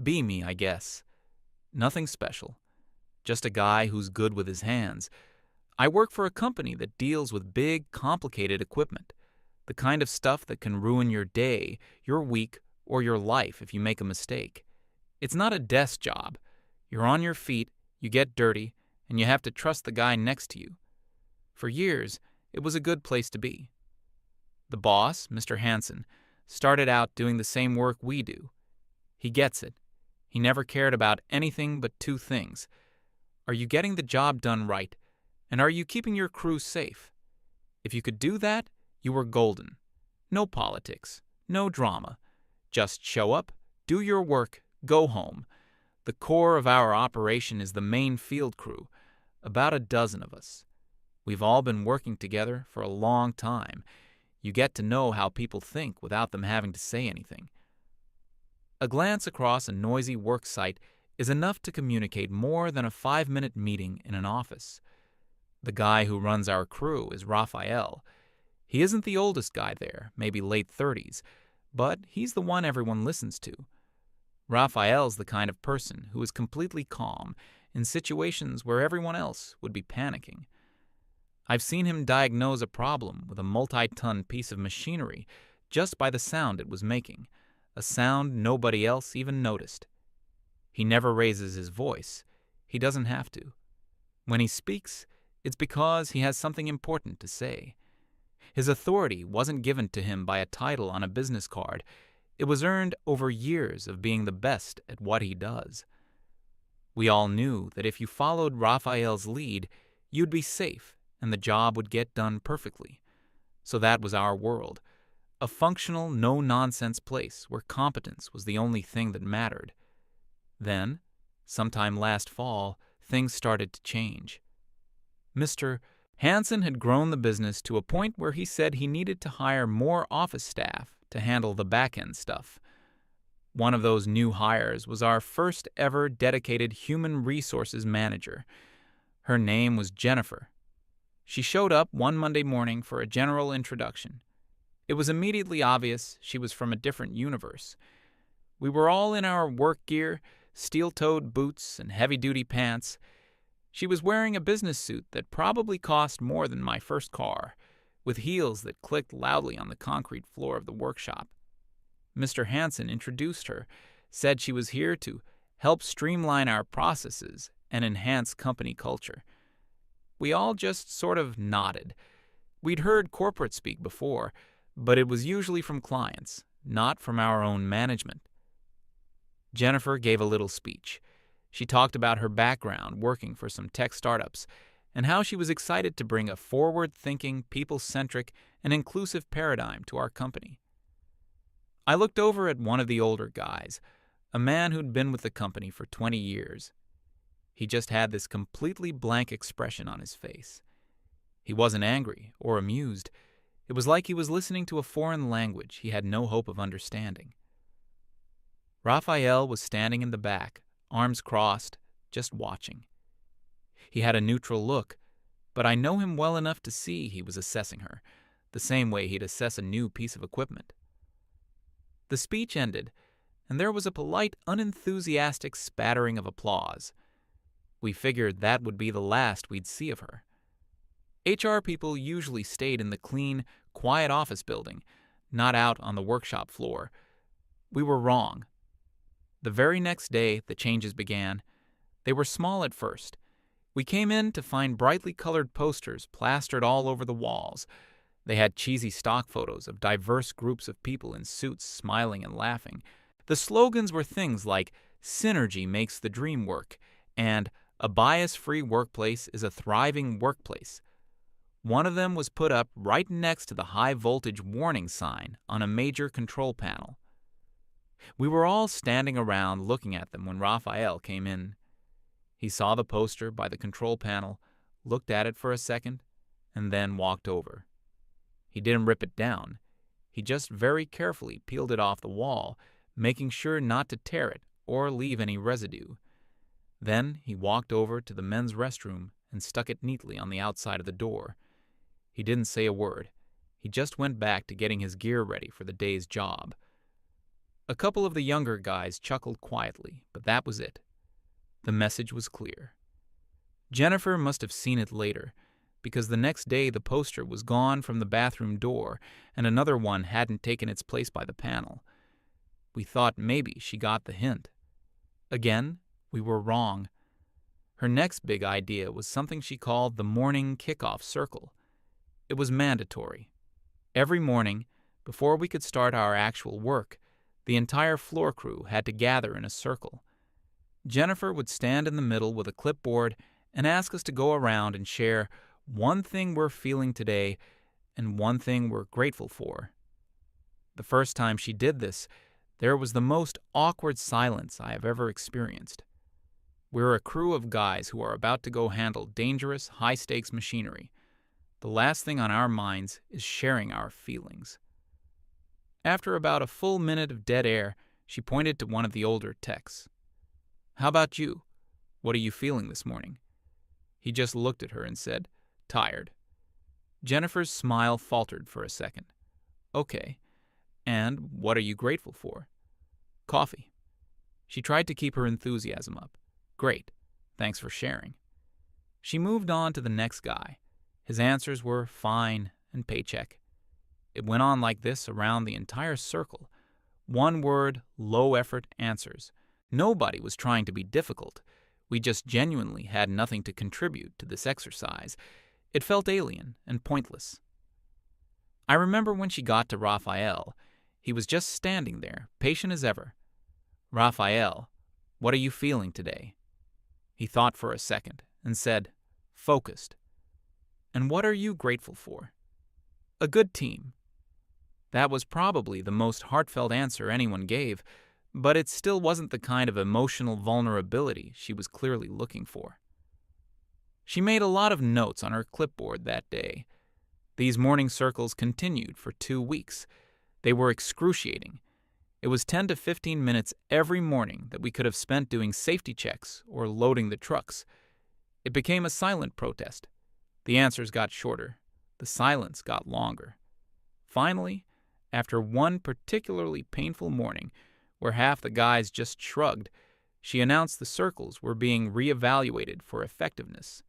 Be me, I guess. Nothing special. Just a guy who's good with his hands. I work for a company that deals with big, complicated equipment. The kind of stuff that can ruin your day, your week, or your life if you make a mistake. It's not a desk job. You're on your feet, you get dirty, and you have to trust the guy next to you. For years, it was a good place to be. The boss, Mr. Hansen, started out doing the same work we do. He gets it. He never cared about anything but two things. Are you getting the job done right? And are you keeping your crew safe? If you could do that, you were golden. No politics, no drama. Just show up, do your work, go home. The core of our operation is the main field crew, about a dozen of us. We've all been working together for a long time. You get to know how people think without them having to say anything. A glance across a noisy work site is enough to communicate more than a 5-minute meeting in an office. The guy who runs our crew is Raphael. He isn't the oldest guy there, maybe late 30s, but he's the one everyone listens to. Raphael's the kind of person who is completely calm in situations where everyone else would be panicking. I've seen him diagnose a problem with a multi-ton piece of machinery just by the sound it was making, a sound nobody else even noticed. He never raises his voice. He doesn't have to. When he speaks, it's because he has something important to say. His authority wasn't given to him by a title on a business card. It was earned over years of being the best at what he does. We all knew that if you followed Raphael's lead, you'd be safe and the job would get done perfectly. So that was our world, a functional, no-nonsense place where competence was the only thing that mattered. Then, sometime last fall, things started to change. Mr. Hansen had grown the business to a point where he said he needed to hire more office staff to handle the back-end stuff. One of those new hires was our first ever dedicated human resources manager. Her name was Jennifer. She showed up one Monday morning for a general introduction. It was immediately obvious she was from a different universe. We were all in our work gear, steel-toed boots and heavy-duty pants. She was wearing a business suit that probably cost more than my first car, with heels that clicked loudly on the concrete floor of the workshop. Mr. Hansen introduced her, said she was here to help streamline our processes and enhance company culture. We all just sort of nodded. We'd heard corporate speak before, but it was usually from clients, not from our own management. Jennifer gave a little speech. She talked about her background working for some tech startups and how she was excited to bring a forward-thinking, people-centric, and inclusive paradigm to our company. I looked over at one of the older guys, a man who'd been with the company for 20 years. He just had this completely blank expression on his face. He wasn't angry or amused. It was like he was listening to a foreign language he had no hope of understanding. Raphael was standing in the back, arms crossed, just watching. He had a neutral look, but I know him well enough to see he was assessing her, the same way he'd assess a new piece of equipment. The speech ended, and there was a polite, unenthusiastic spattering of applause. We figured that would be the last we'd see of her. HR people usually stayed in the clean, quiet office building, not out on the workshop floor. We were wrong. The very next day, the changes began. They were small at first. We came in to find brightly colored posters plastered all over the walls. They had cheesy stock photos of diverse groups of people in suits smiling and laughing. The slogans were things like, "Synergy makes the dream work," and "A bias-free workplace is a thriving workplace." One of them was put up right next to the high-voltage warning sign on a major control panel. We were all standing around looking at them when Raphael came in. He saw the poster by the control panel, looked at it for a second, and then walked over. He didn't rip it down. He just very carefully peeled it off the wall, making sure not to tear it or leave any residue. Then he walked over to the men's restroom and stuck it neatly on the outside of the door. He didn't say a word. He just went back to getting his gear ready for the day's job. A couple of the younger guys chuckled quietly, but that was it. The message was clear. Jennifer must have seen it later, because the next day the poster was gone from the bathroom door and another one hadn't taken its place by the panel. We thought maybe she got the hint. Again, we were wrong. Her next big idea was something she called the morning kickoff circle. It was mandatory. Every morning, before we could start our actual work, the entire floor crew had to gather in a circle. Jennifer would stand in the middle with a clipboard and ask us to go around and share one thing we're feeling today and one thing we're grateful for. The first time she did this, there was the most awkward silence I have ever experienced. We're a crew of guys who are about to go handle dangerous, high-stakes machinery. The last thing on our minds is sharing our feelings. After about a full minute of dead air, she pointed to one of the older techs. "How about you? What are you feeling this morning?" He just looked at her and said, "Tired." Jennifer's smile faltered for a second. "Okay. And what are you grateful for?" "Coffee." She tried to keep her enthusiasm up. "Great. Thanks for sharing." She moved on to the next guy. His answers were fine and paycheck. It went on like this around the entire circle. One-word, low-effort answers. Nobody was trying to be difficult. We just genuinely had nothing to contribute to this exercise. It felt alien and pointless. I remember when she got to Raphael. He was just standing there, patient as ever. "Raphael, what are you feeling today?" He thought for a second and said, "Focused." "And what are you grateful for?" "A good team." That was probably the most heartfelt answer anyone gave, but it still wasn't the kind of emotional vulnerability she was clearly looking for. She made a lot of notes on her clipboard that day. These morning circles continued for 2 weeks. They were excruciating. It was 10 to 15 minutes every morning that we could have spent doing safety checks or loading the trucks. It became a silent protest. The answers got shorter. The silence got longer. Finally, after one particularly painful morning, where half the guys just shrugged, she announced the circles were being reevaluated for effectiveness.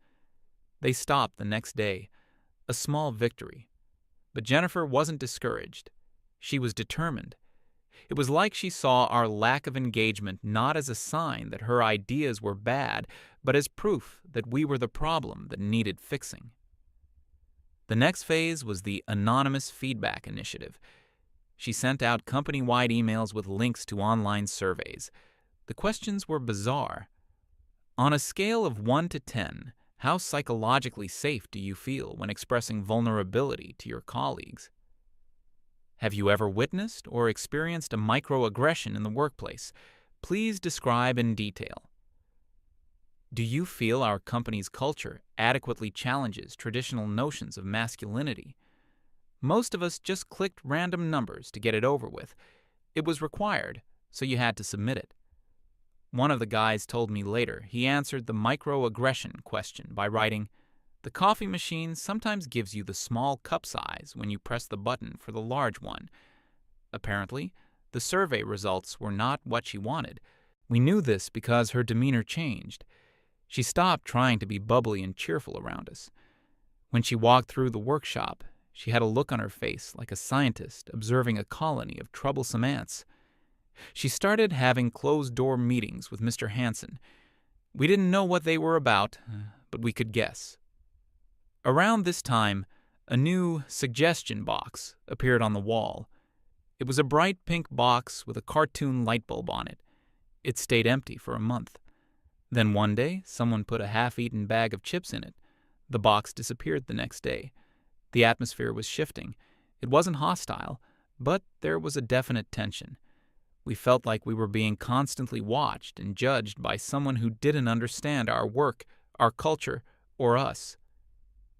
They stopped the next day, a small victory. But Jennifer wasn't discouraged. She was determined. It was like she saw our lack of engagement not as a sign that her ideas were bad, but as proof that we were the problem that needed fixing. The next phase was the Anonymous Feedback Initiative. She sent out company-wide emails with links to online surveys. The questions were bizarre. On a scale of 1 to 10, how psychologically safe do you feel when expressing vulnerability to your colleagues? Have you ever witnessed or experienced a microaggression in the workplace? Please describe in detail. Do you feel our company's culture adequately challenges traditional notions of masculinity? Most of us just clicked random numbers to get it over with. It was required, so you had to submit it. One of the guys told me later he answered the microaggression question by writing, "The coffee machine sometimes gives you the small cup size when you press the button for the large one." Apparently, the survey results were not what she wanted. We knew this because her demeanor changed. She stopped trying to be bubbly and cheerful around us. When she walked through the workshop, she had a look on her face like a scientist observing a colony of troublesome ants. She started having closed-door meetings with Mr. Hansen. We didn't know what they were about, but we could guess. Around this time, a new suggestion box appeared on the wall. It was a bright pink box with a cartoon light bulb on it. It stayed empty for a month. Then one day, someone put a half-eaten bag of chips in it. The box disappeared the next day. The atmosphere was shifting. It wasn't hostile, but there was a definite tension. We felt like we were being constantly watched and judged by someone who didn't understand our work, our culture, or us.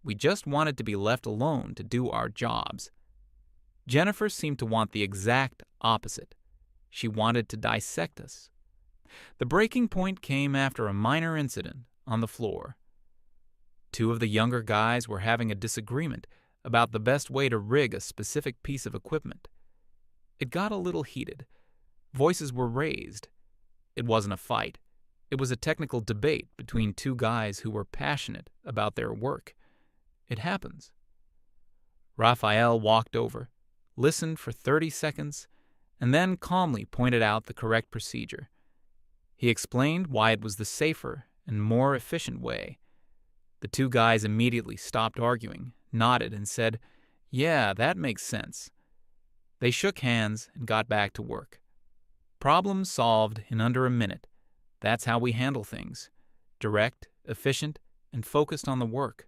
We just wanted to be left alone to do our jobs. Jennifer seemed to want the exact opposite. She wanted to dissect us. The breaking point came after a minor incident on the floor. 2 of the younger guys were having a disagreement about the best way to rig a specific piece of equipment. It got a little heated. Voices were raised. It wasn't a fight. It was a technical debate between two guys who were passionate about their work. It happens. Raphael walked over, listened for 30 seconds, and then calmly pointed out the correct procedure. He explained why it was the safer and more efficient way. The two guys immediately stopped arguing, nodded, and said, "Yeah, that makes sense." They shook hands and got back to work. Problem solved in under a minute. That's how we handle things. Direct, efficient, and focused on the work.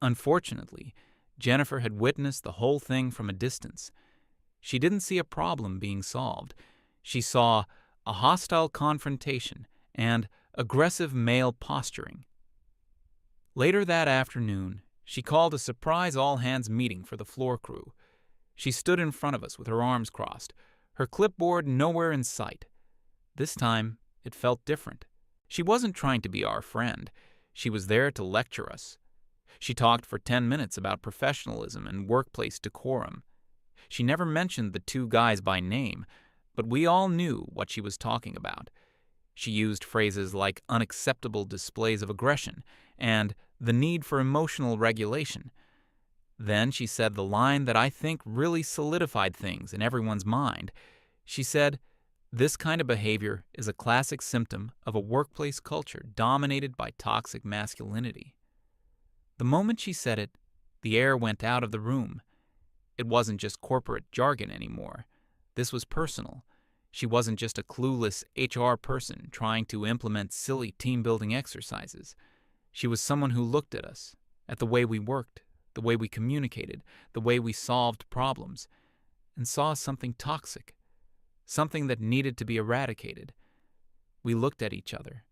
Unfortunately, Jennifer had witnessed the whole thing from a distance. She didn't see a problem being solved. She saw a hostile confrontation and aggressive male posturing. Later that afternoon, she called a surprise all-hands meeting for the floor crew. She stood in front of us with her arms crossed, her clipboard nowhere in sight. This time, it felt different. She wasn't trying to be our friend. She was there to lecture us. She talked for 10 minutes about professionalism and workplace decorum. She never mentioned the two guys by name, but we all knew what she was talking about. She used phrases like unacceptable displays of aggression and the need for emotional regulation. Then she said the line that I think really solidified things in everyone's mind. She said, "This kind of behavior is a classic symptom of a workplace culture dominated by toxic masculinity." The moment she said it, the air went out of the room. It wasn't just corporate jargon anymore. This was personal. She wasn't just a clueless HR person trying to implement silly team-building exercises. She was someone who looked at us, at the way we worked, the way we communicated, the way we solved problems, and saw something toxic, something that needed to be eradicated. We looked at each other.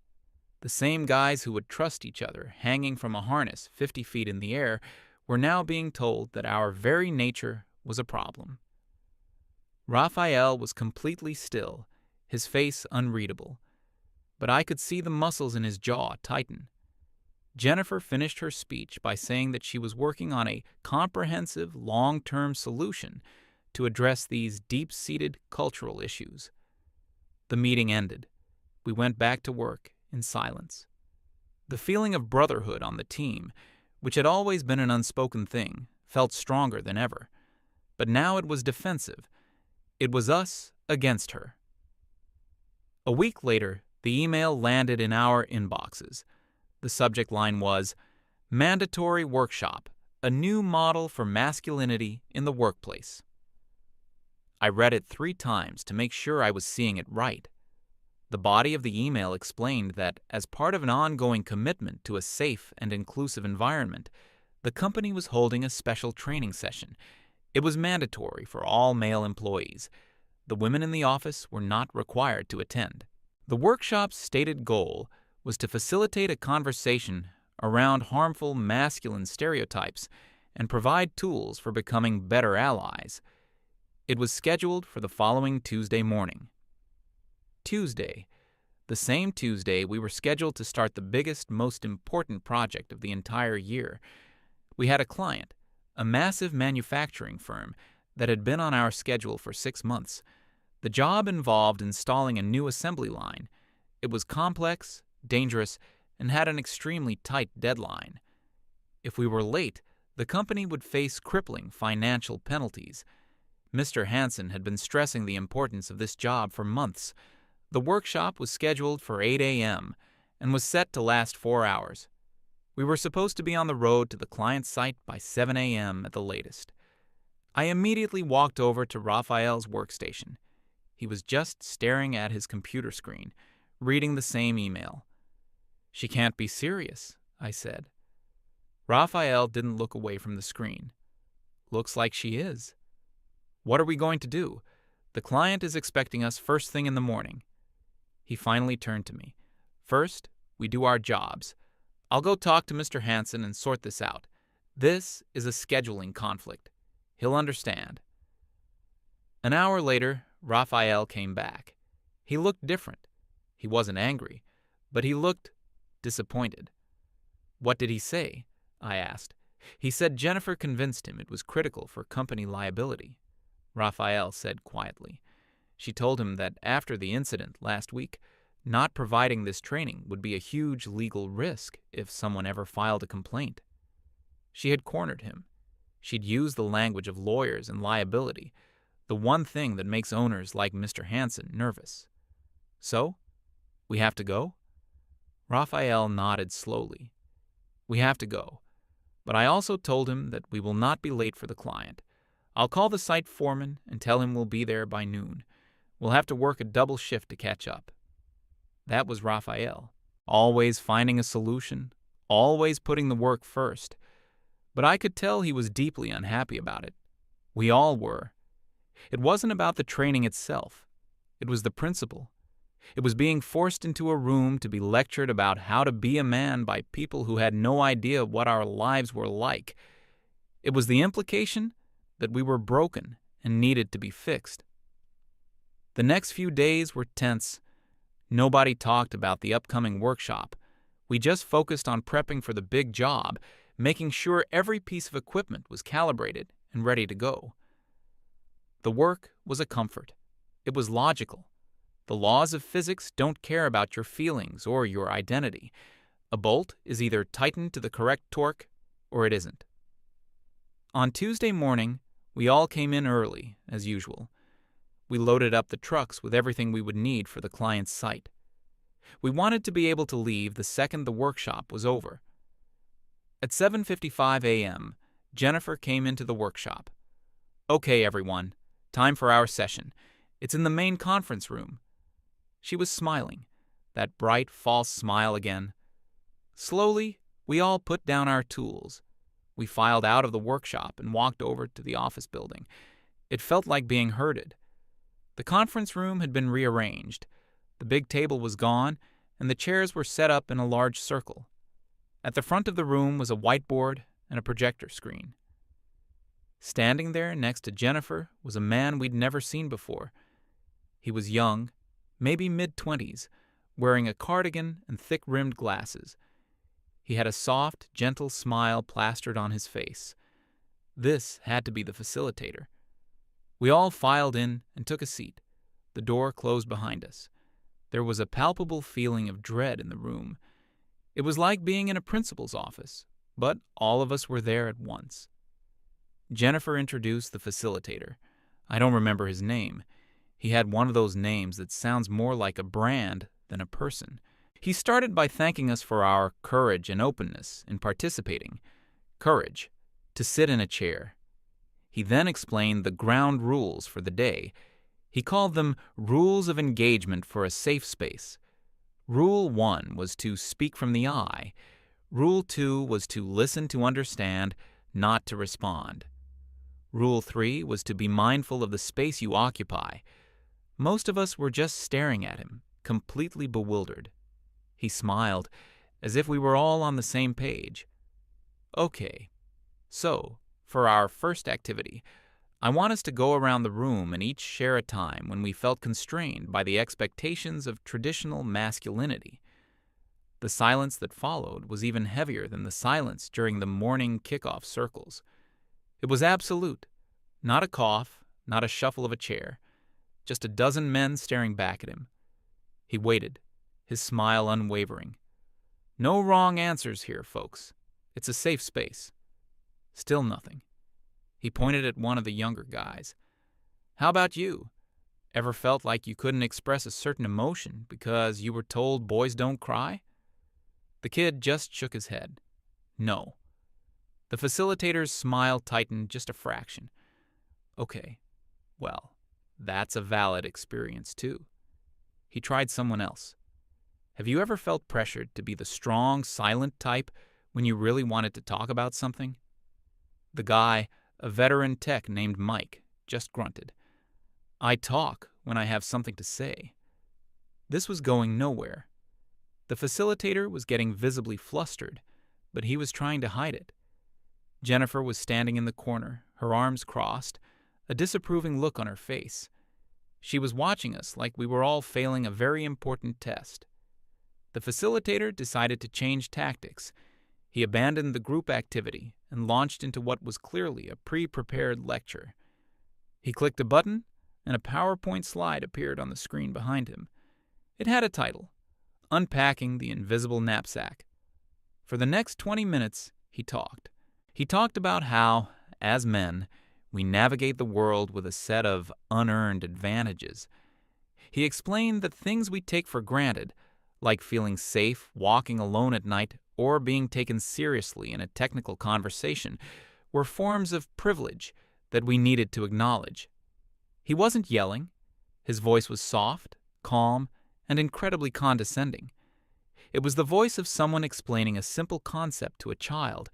The same guys who would trust each other hanging from a harness 50 feet in the air were now being told that our very nature was a problem. Raphael was completely still, his face unreadable, but I could see the muscles in his jaw tighten. Jennifer finished her speech by saying that she was working on a comprehensive, long-term solution to address these deep-seated cultural issues. The meeting ended. We went back to work in silence. The feeling of brotherhood on the team, which had always been an unspoken thing, felt stronger than ever. But now it was defensive. It was us against her. A week later, the email landed in our inboxes. The subject line was, "Mandatory Workshop, a new model for masculinity in the workplace." I read it 3 times to make sure I was seeing it right. The body of the email explained that as part of an ongoing commitment to a safe and inclusive environment, the company was holding a special training session. It was mandatory for all male employees. The women in the office were not required to attend. The workshop's stated goal was to facilitate a conversation around harmful masculine stereotypes and provide tools for becoming better allies. It was scheduled for the following Tuesday morning. Tuesday, the same Tuesday we were scheduled to start the biggest, most important project of the entire year. We had a client, a massive manufacturing firm that had been on our schedule for 6 months. The job involved installing a new assembly line. It was complex, dangerous, and had an extremely tight deadline. If we were late, the company would face crippling financial penalties. Mr. Hansen had been stressing the importance of this job for months. The workshop was scheduled for 8 a.m. and was set to last 4 hours. We were supposed to be on the road to the client's site by 7 a.m. at the latest. I immediately walked over to Raphael's workstation. He was just staring at his computer screen, reading the same email. "She can't be serious," I said. Raphael didn't look away from the screen. "Looks like she is." "What are we going to do? The client is expecting us first thing in the morning." He finally turned to me. "First, we do our jobs. I'll go talk to Mr. Hansen and sort this out. This is a scheduling conflict. He'll understand." An hour later, Raphael came back. He looked different. He wasn't angry, but he looked disappointed. "What did he say?" I asked. "He said Jennifer convinced him it was critical for company liability," Raphael said quietly. She told him that after the incident last week, not providing this training would be a huge legal risk if someone ever filed a complaint. She had cornered him. She'd used the language of lawyers and liability, the one thing that makes owners like Mr. Hansen nervous. So, we have to go? Raphael nodded slowly. We have to go. But I also told him that we will not be late for the client. I'll call the site foreman and tell him we'll be there by noon. We'll have to work a double shift to catch up. That was Raphael, always finding a solution, always putting the work first. But I could tell he was deeply unhappy about it. We all were. It wasn't about the training itself. It was the principle. It was being forced into a room to be lectured about how to be a man by people who had no idea what our lives were like. It was the implication that we were broken and needed to be fixed. The next few days were tense. Nobody talked about the upcoming workshop. We just focused on prepping for the big job, making sure every piece of equipment was calibrated and ready to go. The work was a comfort. It was logical. The laws of physics don't care about your feelings or your identity. A bolt is either tightened to the correct torque or it isn't. On Tuesday morning, we all came in early, as usual. We loaded up the trucks with everything we would need for the client's site. We wanted to be able to leave the second the workshop was over. At 7:55 a.m., Jennifer came into the workshop. Okay, everyone, time for our session. It's in the main conference room. She was smiling, that bright, false smile again. Slowly, we all put down our tools. We filed out of the workshop and walked over to the office building. It felt like being herded. The conference room had been rearranged. The big table was gone, and the chairs were set up in a large circle. At the front of the room was a whiteboard and a projector screen. Standing there next to Jennifer was a man we'd never seen before. He was young, maybe mid-20s, wearing a cardigan and thick-rimmed glasses. He had a soft, gentle smile plastered on his face. This had to be the facilitator. We all filed in and took a seat. The door closed behind us. There was a palpable feeling of dread in the room. It was like being in a principal's office, but all of us were there at once. Jennifer introduced the facilitator. I don't remember his name. He had one of those names that sounds more like a brand than a person. He started by thanking us for our courage and openness in participating. Courage, to sit in a chair. He then explained the ground rules for the day. He called them rules of engagement for a safe space. Rule 1 was to speak from the eye. Rule 2 was to listen to understand, not to respond. Rule 3 was to be mindful of the space you occupy. Most of us were just staring at him, completely bewildered. He smiled, as if we were all on the same page. Okay, so, for our first activity, I want us to go around the room and each share a time when we felt constrained by the expectations of traditional masculinity. The silence that followed was even heavier than the silence during the morning kickoff circles. It was absolute. Not a cough, not a shuffle of a chair. Just a dozen men staring back at him. He waited, his smile unwavering. No wrong answers here, folks. It's a safe space. Still nothing. He pointed at one of the younger guys. How about you? Ever felt like you couldn't express a certain emotion because you were told boys don't cry? The kid just shook his head. No. The facilitator's smile tightened just a fraction. Okay, well, that's a valid experience too. He tried someone else. Have you ever felt pressured to be the strong, silent type when you really wanted to talk about something? The guy, a veteran tech named Mike, just grunted. I talk when I have something to say. This was going nowhere. The facilitator was getting visibly flustered, but he was trying to hide it. Jennifer was standing in the corner, her arms crossed, a disapproving look on her face. She was watching us like we were all failing a very important test. The facilitator decided to change tactics. He abandoned the group activity and launched into what was clearly a pre-prepared lecture. He clicked a button, and a PowerPoint slide appeared on the screen behind him. It had a title, Unpacking the Invisible Knapsack. For the next 20 minutes, he talked. He talked about how, as men, we navigate the world with a set of unearned advantages. He explained that things we take for granted, like feeling safe walking alone at night or being taken seriously in a technical conversation, were forms of privilege that we needed to acknowledge. He wasn't yelling. His voice was soft, calm, and incredibly condescending. It was the voice of someone explaining a simple concept to a child.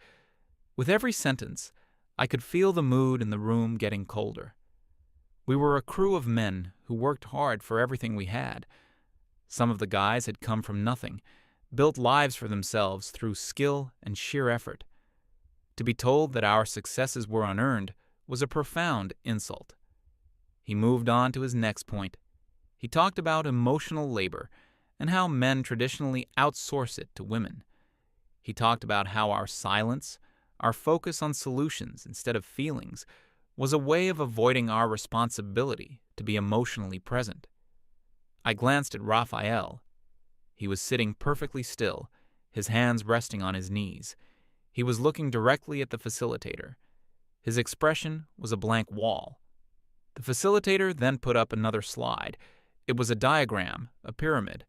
With every sentence, I could feel the mood in the room getting colder. We were a crew of men who worked hard for everything we had. Some of the guys had come from nothing, built lives for themselves through skill and sheer effort. To be told that our successes were unearned was a profound insult. He moved on to his next point. He talked about emotional labor and how men traditionally outsource it to women. He talked about how our silence, our focus on solutions instead of feelings, was a way of avoiding our responsibility to be emotionally present. I glanced at Raphael. He was sitting perfectly still, his hands resting on his knees. He was looking directly at the facilitator. His expression was a blank wall. The facilitator then put up another slide. It was a diagram, a pyramid.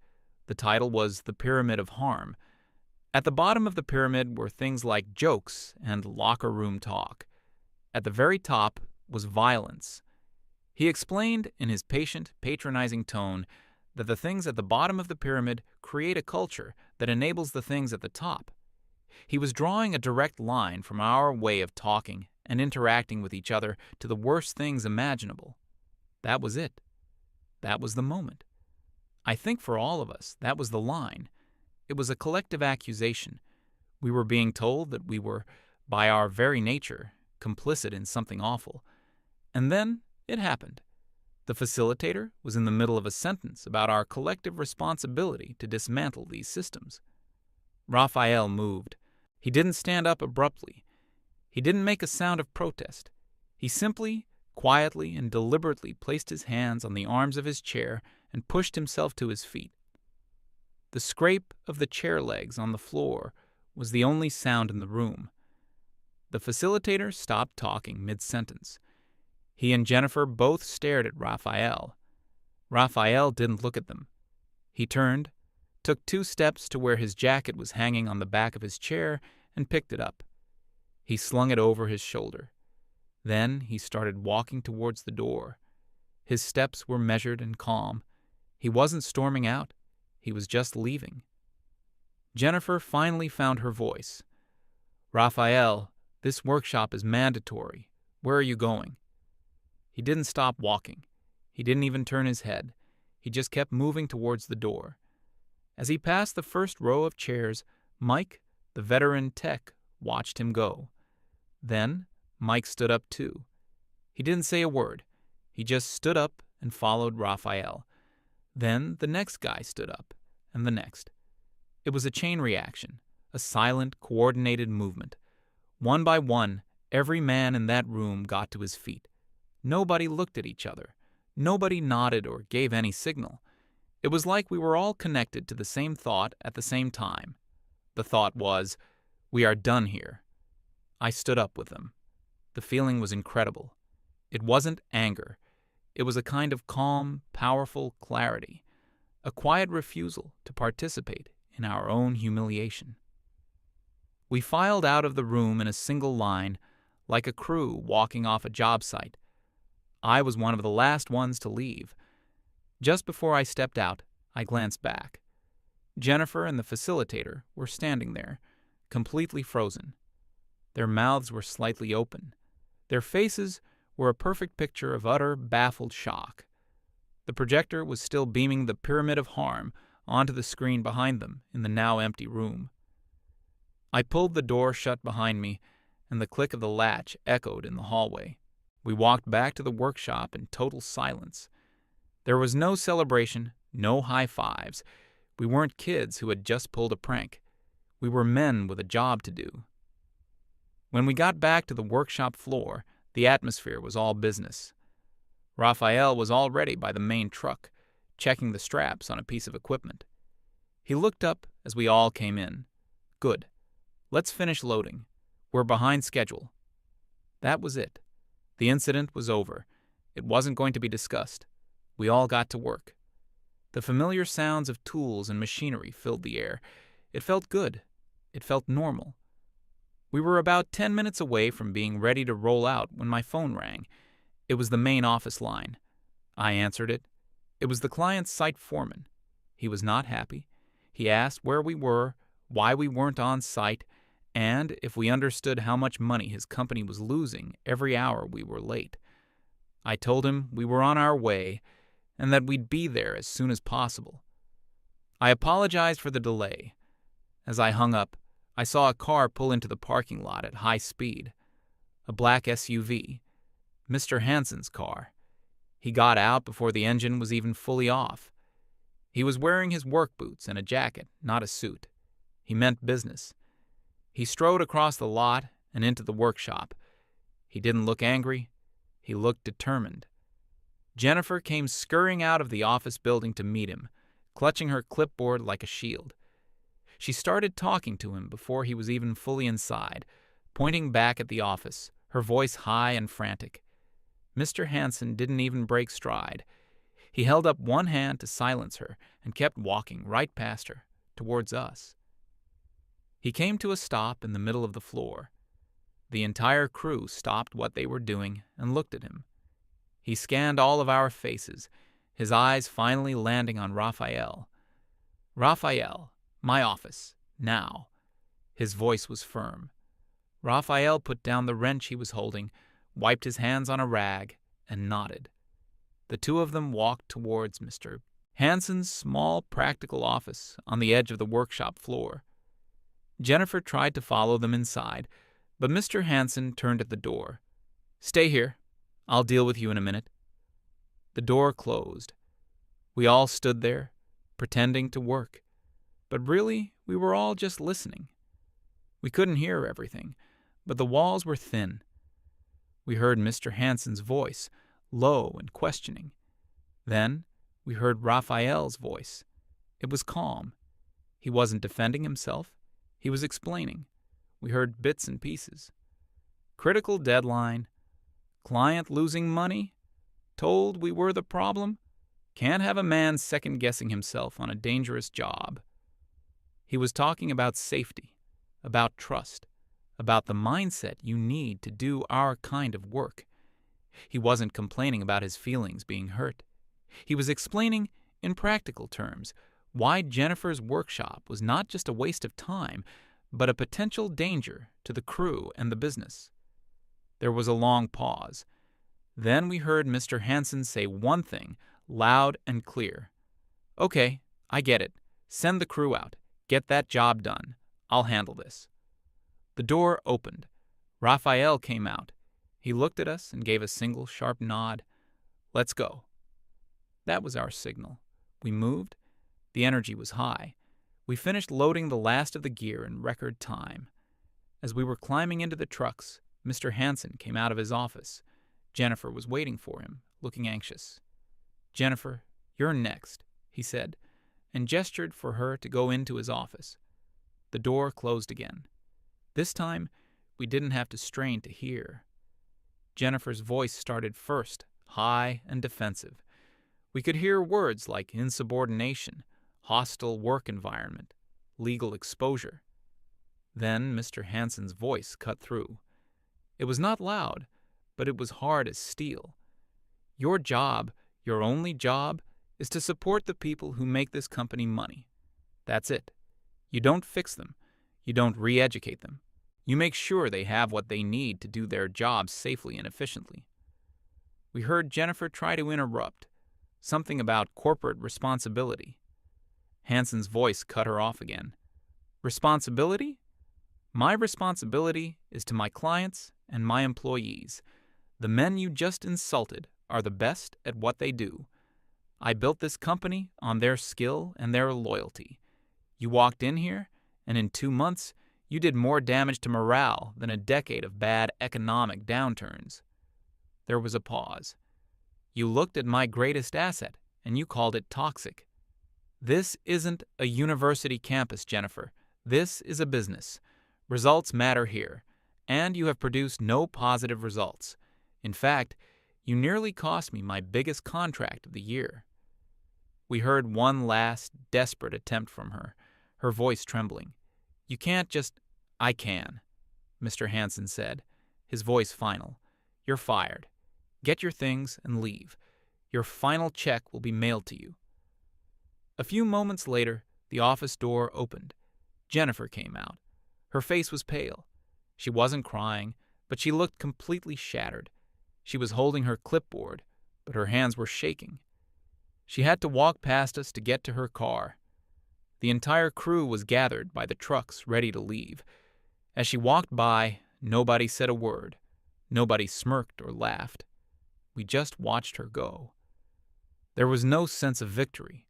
The title was The Pyramid of Harm. At the bottom of the pyramid were things like jokes and locker room talk. At the very top was violence. He explained in his patient, patronizing tone that the things at the bottom of the pyramid create a culture that enables the things at the top. He was drawing a direct line from our way of talking and interacting with each other to the worst things imaginable. That was it. That was the moment. I think for all of us, that was the line. It was a collective accusation. We were being told that we were, by our very nature, complicit in something awful. And then it happened. The facilitator was in the middle of a sentence about our collective responsibility to dismantle these systems. Raphael moved. He didn't stand up abruptly. He didn't make a sound of protest. He simply, quietly, and deliberately placed his hands on the arms of his chair and pushed himself to his feet. The scrape of the chair legs on the floor was the only sound in the room. The facilitator stopped talking mid-sentence. He and Jennifer both stared at Raphael. Raphael didn't look at them. He turned, took 2 steps to where his jacket was hanging on the back of his chair, and picked it up. He slung it over his shoulder. Then he started walking towards the door. His steps were measured and calm. He wasn't storming out. He was just leaving. Jennifer finally found her voice. "Raphael, this workshop is mandatory. Where are you going?" He didn't stop walking. He didn't even turn his head. He just kept moving towards the door. As he passed the first row of chairs, Mike, the veteran tech, watched him go. Then Mike stood up too. He didn't say a word. He just stood up and followed Raphael. Then the next guy stood up, and the next. It was a chain reaction, a silent, coordinated movement. One by one, every man in that room got to his feet. Nobody looked at each other. Nobody nodded or gave any signal. It was like we were all connected to the same thought at the same time. The thought was, "We are done here." I stood up with them. The feeling was incredible. It wasn't anger. It was a kind of calm, powerful clarity, a quiet refusal to participate in our own humiliation. We filed out of the room in a single line, like a crew walking off a job site. I was one of the last ones to leave. Just before I stepped out, I glanced back. Jennifer and the facilitator were standing there, completely frozen. Their mouths were slightly open. Their faces were a perfect picture of utter, baffled shock. The projector was still beaming the Pyramid of Harm onto the screen behind them in the now empty room. I pulled the door shut behind me, and the click of the latch echoed in the hallway. We walked back to the workshop in total silence. There was no celebration, no high fives. We weren't kids who had just pulled a prank. We were men with a job to do. When we got back to the workshop floor, the atmosphere was all business. Raphael was already by the main truck, checking the straps on a piece of equipment. He looked up as we all came in. Good. Let's finish loading. We're behind schedule. That was it. The incident was over. It wasn't going to be discussed. We all got to work. The familiar sounds of tools and machinery filled the air. It felt good. It felt normal. We were about 10 minutes away from being ready to roll out when my phone rang. It was the main office line. I answered it. It was the client's site foreman. He was not happy. He asked where we were, why we weren't on site, and if we understood how much money his company was losing every hour we were late. I told him we were on our way and that we'd be there as soon as possible. I apologized for the delay. As I hung up, I saw a car pull into the parking lot at high speed. A black SUV. Mr. Hansen's car. He got out before the engine was even fully off. He was wearing his work boots and a jacket, not a suit. He meant business. He strode across the lot and into the workshop. He didn't look angry. He looked determined. Jennifer came scurrying out of the office building to meet him, clutching her clipboard like a shield. She started talking to him before he was even fully inside, pointing back at the office, her voice high and frantic. Mr. Hansen didn't even break stride. He held up one hand to silence her and kept walking right past her, towards us. He came to a stop in the middle of the floor. The entire crew stopped what they were doing and looked at him. He scanned all of our faces, his eyes finally landing on Raphael. Raphael, my office, now. His voice was firm. Raphael put down the wrench he was holding, wiped his hands on a rag, and nodded. The two of them walked towards Mr. Hansen's small, practical office on the edge of the workshop floor. Jennifer tried to follow them inside, but Mr. Hansen turned at the door. "Stay here. I'll deal with you in a minute." The door closed. We all stood there, pretending to work, but really we were all just listening. We couldn't hear everything, but the walls were thin. We heard Mr. Hansen's voice, low and questioning. Then we heard Raphael's voice. It was calm. He wasn't defending himself. He was explaining. We heard bits and pieces. Critical deadline. Client losing money. Told we were the problem. Can't have a man second-guessing himself on a dangerous job. He was talking about safety, about trust, about the mindset you need to do our kind of work. He wasn't complaining about his feelings being hurt. He was explaining, in practical terms, why Jennifer's workshop was not just a waste of time, but a potential danger to the crew and the business. There was a long pause. Then we heard Mr. Hansen say one thing, loud and clear. "Okay, I get it. Send the crew out. Get that job done. I'll handle this." The door opened. Raphael came out. He looked at us and gave a single sharp nod. "Let's go." That was our signal. We moved. The energy was high. We finished loading the last of the gear in record time. As we were climbing into the trucks, Mr. Hansen came out of his office. Jennifer was waiting for him, looking anxious. "Jennifer, you're next," he said, and gestured for her to go into his office. The door closed again. This time, we didn't have to strain to hear. Jennifer's voice started first, high and defensive. We could hear words like insubordination, hostile work environment, legal exposure. Then Mr. Hansen's voice cut through. It was not loud, but it was hard as steel. "Your job, your only job, is to support the people who make this company money. That's it. You don't fix them. You don't re-educate them. You make sure they have what they need to do their jobs safely and efficiently." We heard Jennifer try to interrupt, something about corporate responsibility. Hansen's voice cut her off again. "Responsibility? My responsibility is to my clients and my employees. The men you just insulted are the best at what they do. I built this company on their skill and their loyalty. You walked in here, and in 2 months, you did more damage to morale than a decade of bad economic downturns." There was a pause. You looked at my greatest asset, and you called it toxic. This isn't a university campus, Jennifer. This is a business. Results matter here, and you have produced no positive results. In fact, you nearly cost me my biggest contract of the year." We heard one last, desperate attempt from her, her voice trembling. "You can't just—" "I can," Mr. Hansen said, his voice final. "You're fired. Get your things and leave. Your final check will be mailed to you." A few moments later, the office door opened. Jennifer came out. Her face was pale. She wasn't crying, but she looked completely shattered. She was holding her clipboard, but her hands were shaking. She had to walk past us to get to her car. The entire crew was gathered by the trucks ready to leave. As she walked by, nobody said a word. Nobody smirked or laughed. We just watched her go. There was no sense of victory,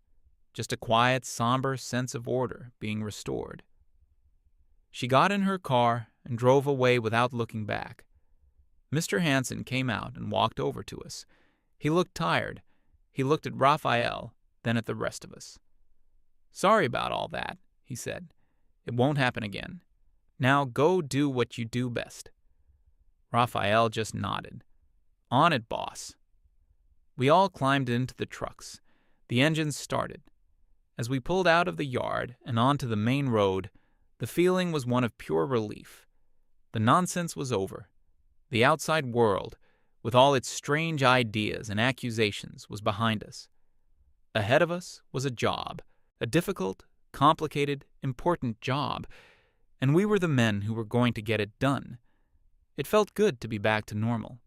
just a quiet, somber sense of order being restored. She got in her car and drove away without looking back. Mr. Hansen came out and walked over to us. He looked tired. He looked at Raphael, then at the rest of us. "Sorry about all that," he said. "It won't happen again. Now go do what you do best." Raphael just nodded. "On it, boss." We all climbed into the trucks. The engines started. As we pulled out of the yard and onto the main road, the feeling was one of pure relief. The nonsense was over. The outside world, with all its strange ideas and accusations, was behind us. Ahead of us was a job, a difficult, complicated, important job, and we were the men who were going to get it done. It felt good to be back to normal.